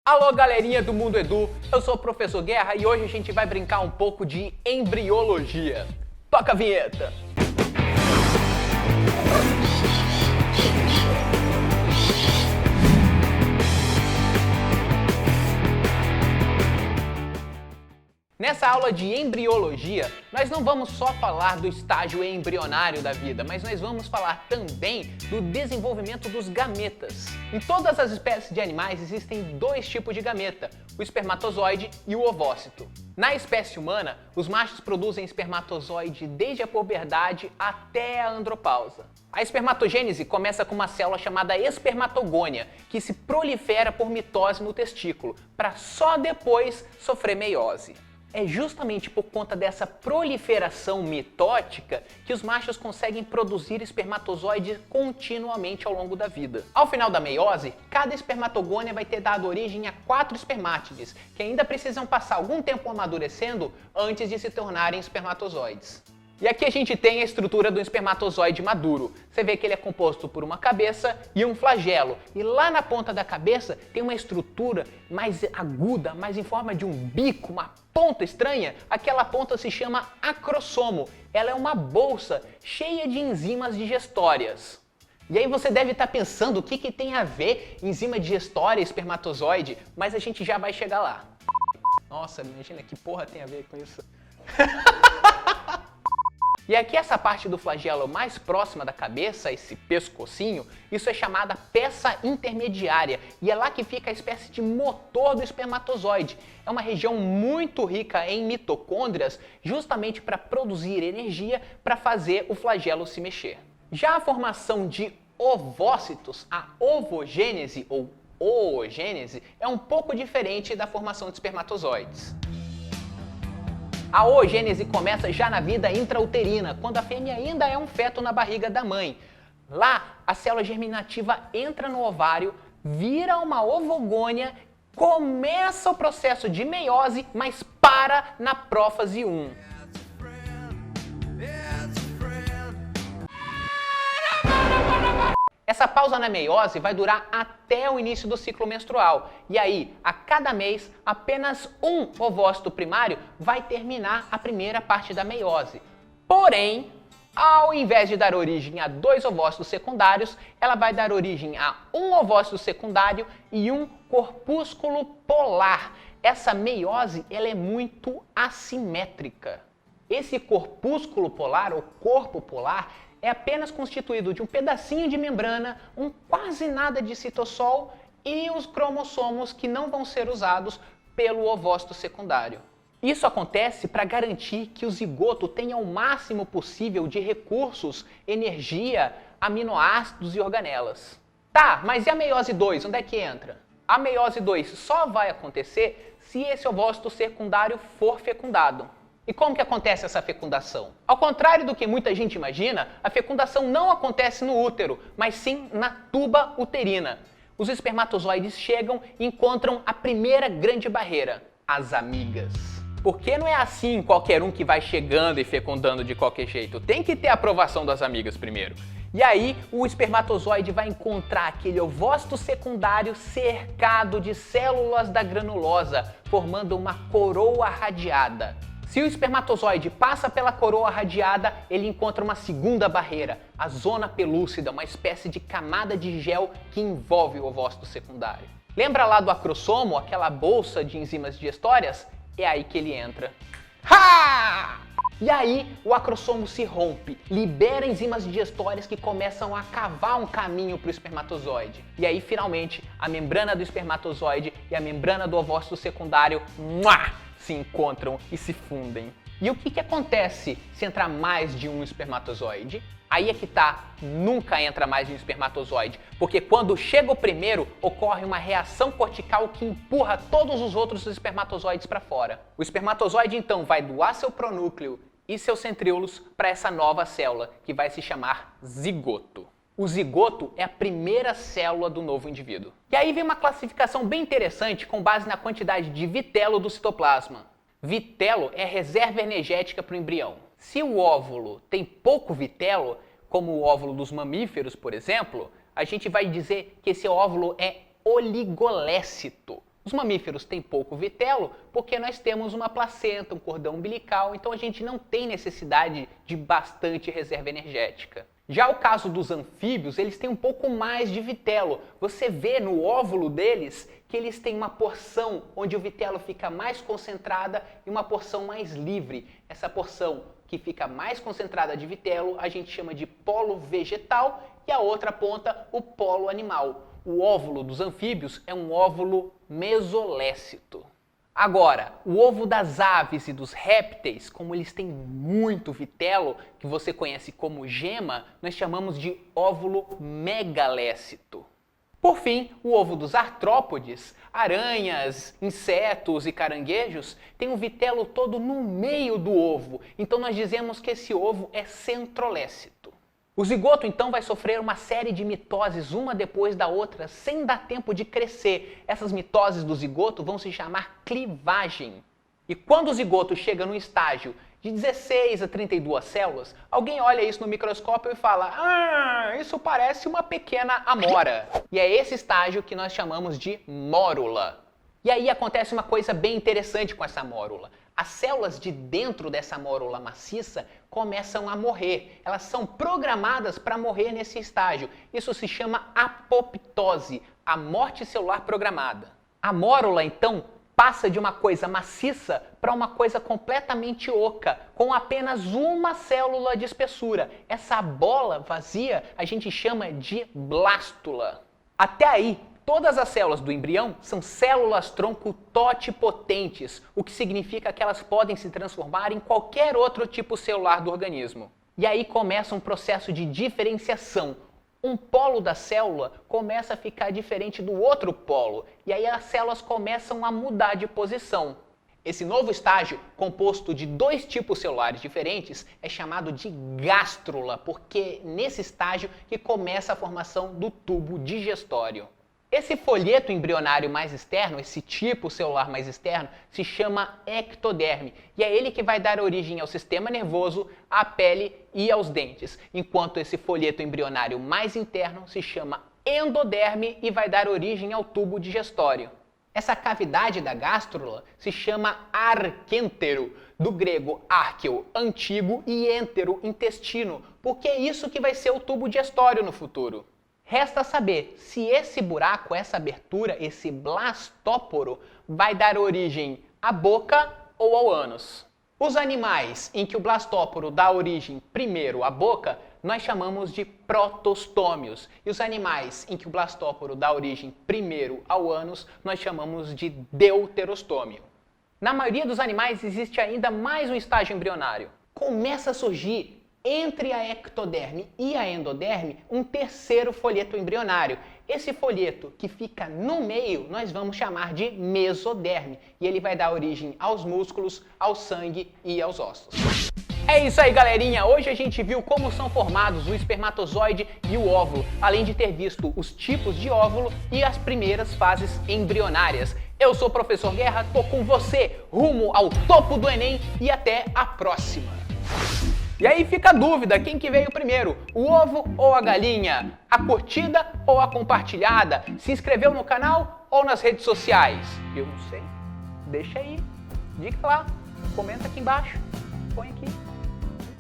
Alô, galerinha do Mundo Edu, eu sou o Professor Guerra e hoje a gente vai brincar um pouco de embriologia. Toca a vinheta! Nessa aula de embriologia, nós não vamos só falar do estágio embrionário da vida, mas nós vamos falar também do desenvolvimento dos gametas. Em todas as espécies de animais existem dois tipos de gameta, o espermatozoide e o ovócito. Na espécie humana, os machos produzem espermatozoide desde a puberdade até a andropausa. A espermatogênese começa com uma célula chamada espermatogônia, que se prolifera por mitose no testículo, para só depois sofrer meiose. É justamente por conta dessa proliferação mitótica que os machos conseguem produzir espermatozoides continuamente ao longo da vida. Ao final da meiose, cada espermatogônia vai ter dado origem a 4 espermátides, que ainda precisam passar algum tempo amadurecendo antes de se tornarem espermatozoides. E aqui a gente tem a estrutura do espermatozoide maduro. Você vê que ele é composto por uma cabeça e um flagelo. E lá na ponta da cabeça tem uma estrutura mais aguda, mais em forma de um bico, uma ponta estranha. Aquela ponta se chama acrossomo. Ela é uma bolsa cheia de enzimas digestórias. E aí você deve estar pensando o que tem a ver enzima digestória e espermatozoide, mas a gente já vai chegar lá. Nossa, imagina que porra tem a ver com isso. E aqui essa parte do flagelo mais próxima da cabeça, esse pescocinho, isso é chamada peça intermediária e é lá que fica a espécie de motor do espermatozoide. É uma região muito rica em mitocôndrias, justamente para produzir energia para fazer o flagelo se mexer. Já a formação de ovócitos, a ovogênese ou oogênese, é um pouco diferente da formação de espermatozoides. A oogênese começa já na vida intrauterina, quando a fêmea ainda é um feto na barriga da mãe. Lá, a célula germinativa entra no ovário, vira uma ovogônia, começa o processo de meiose, mas para na prófase 1. Essa pausa na meiose vai durar até o início do ciclo menstrual. E aí, a cada mês, apenas um ovócito primário vai terminar a primeira parte da meiose. Porém, ao invés de dar origem a 2 ovócitos secundários, ela vai dar origem a um ovócito secundário e um corpúsculo polar. Essa meiose ela é muito assimétrica. Esse corpúsculo polar, ou corpo polar, é apenas constituído de um pedacinho de membrana, um quase nada de citossol e os cromossomos que não vão ser usados pelo ovócito secundário. Isso acontece para garantir que o zigoto tenha o máximo possível de recursos, energia, aminoácidos e organelas. Tá, mas e a meiose 2, onde é que entra? A meiose 2 só vai acontecer se esse ovócito secundário for fecundado. E como que acontece essa fecundação? Ao contrário do que muita gente imagina, a fecundação não acontece no útero, mas sim na tuba uterina. Os espermatozoides chegam e encontram a primeira grande barreira, as amigas. Porque não é assim qualquer um que vai chegando e fecundando de qualquer jeito. Tem que ter a aprovação das amigas primeiro. E aí o espermatozoide vai encontrar aquele ovócito secundário cercado de células da granulosa, formando uma coroa radiada. Se o espermatozoide passa pela coroa radiada, ele encontra uma segunda barreira, a zona pelúcida, uma espécie de camada de gel que envolve o ovócito secundário. Lembra lá do acrossomo, aquela bolsa de enzimas digestórias? É aí que ele entra. Ha! E aí o acrossomo se rompe, libera enzimas digestórias que começam a cavar um caminho para o espermatozoide. E aí finalmente a membrana do espermatozoide e a membrana do ovócito secundário se encontram e se fundem. E o que acontece se entrar mais de um espermatozoide? Aí é que tá, nunca entra mais de um espermatozoide, porque quando chega o primeiro, ocorre uma reação cortical que empurra todos os outros espermatozoides para fora. O espermatozoide então vai doar seu pronúcleo e seus centríolos para essa nova célula, que vai se chamar zigoto. O zigoto é a primeira célula do novo indivíduo. E aí vem uma classificação bem interessante com base na quantidade de vitelo do citoplasma. Vitelo é a reserva energética para o embrião. Se o óvulo tem pouco vitelo, como o óvulo dos mamíferos, por exemplo, a gente vai dizer que esse óvulo é oligolécito. Os mamíferos têm pouco vitelo porque nós temos uma placenta, um cordão umbilical, então a gente não tem necessidade de bastante reserva energética. Já o caso dos anfíbios, eles têm um pouco mais de vitelo. Você vê no óvulo deles que eles têm uma porção onde o vitelo fica mais concentrada e uma porção mais livre. Essa porção que fica mais concentrada de vitelo a gente chama de polo vegetal e a outra ponta o polo animal. O óvulo dos anfíbios é um óvulo mesolécito. Agora, o ovo das aves e dos répteis, como eles têm muito vitelo, que você conhece como gema, nós chamamos de óvulo megalécito. Por fim, o ovo dos artrópodes, aranhas, insetos e caranguejos, tem um vitelo todo no meio do ovo, então nós dizemos que esse ovo é centrolécito. O zigoto, então, vai sofrer uma série de mitoses, uma depois da outra, sem dar tempo de crescer. Essas mitoses do zigoto vão se chamar clivagem. E quando o zigoto chega no estágio de 16 a 32 células, alguém olha isso no microscópio e fala: "Ah, isso parece uma pequena amora". E é esse estágio que nós chamamos de mórula. E aí acontece uma coisa bem interessante com essa mórula. As células de dentro dessa mórula maciça começam a morrer. Elas são programadas para morrer nesse estágio. Isso se chama apoptose, a morte celular programada. A mórula, então, passa de uma coisa maciça para uma coisa completamente oca, com apenas uma célula de espessura. Essa bola vazia a gente chama de blástula. Até aí, todas as células do embrião são células-tronco totipotentes, o que significa que elas podem se transformar em qualquer outro tipo celular do organismo. E aí começa um processo de diferenciação. Um polo da célula começa a ficar diferente do outro polo, e aí as células começam a mudar de posição. Esse novo estágio, composto de dois tipos celulares diferentes, é chamado de gástrula, porque nesse estágio que começa a formação do tubo digestório. Esse folheto embrionário mais externo, esse tipo celular mais externo, se chama ectoderme, e é ele que vai dar origem ao sistema nervoso, à pele e aos dentes, enquanto esse folheto embrionário mais interno se chama endoderme e vai dar origem ao tubo digestório. Essa cavidade da gástrula se chama arquêntero, do grego arqueo, antigo, e êntero, intestino, porque é isso que vai ser o tubo digestório no futuro. Resta saber se esse buraco, essa abertura, esse blastóporo, vai dar origem à boca ou ao ânus. Os animais em que o blastóporo dá origem primeiro à boca, nós chamamos de protostômios. E os animais em que o blastóporo dá origem primeiro ao ânus, nós chamamos de deuterostômio. Na maioria dos animais existe ainda mais um estágio embrionário. Começa a surgir entre a ectoderme e a endoderme, um terceiro folheto embrionário. Esse folheto que fica no meio, nós vamos chamar de mesoderme, e ele vai dar origem aos músculos, ao sangue e aos ossos. É isso aí, galerinha! Hoje a gente viu como são formados o espermatozoide e o óvulo, além de ter visto os tipos de óvulo e as primeiras fases embrionárias. Eu sou o Professor Guerra, tô com você rumo ao topo do Enem e até a próxima! E aí fica a dúvida, quem que veio primeiro, o ovo ou a galinha? A curtida ou a compartilhada? Se inscreveu no canal ou nas redes sociais? Eu não sei. Deixa aí, diga lá, comenta aqui embaixo, põe aqui.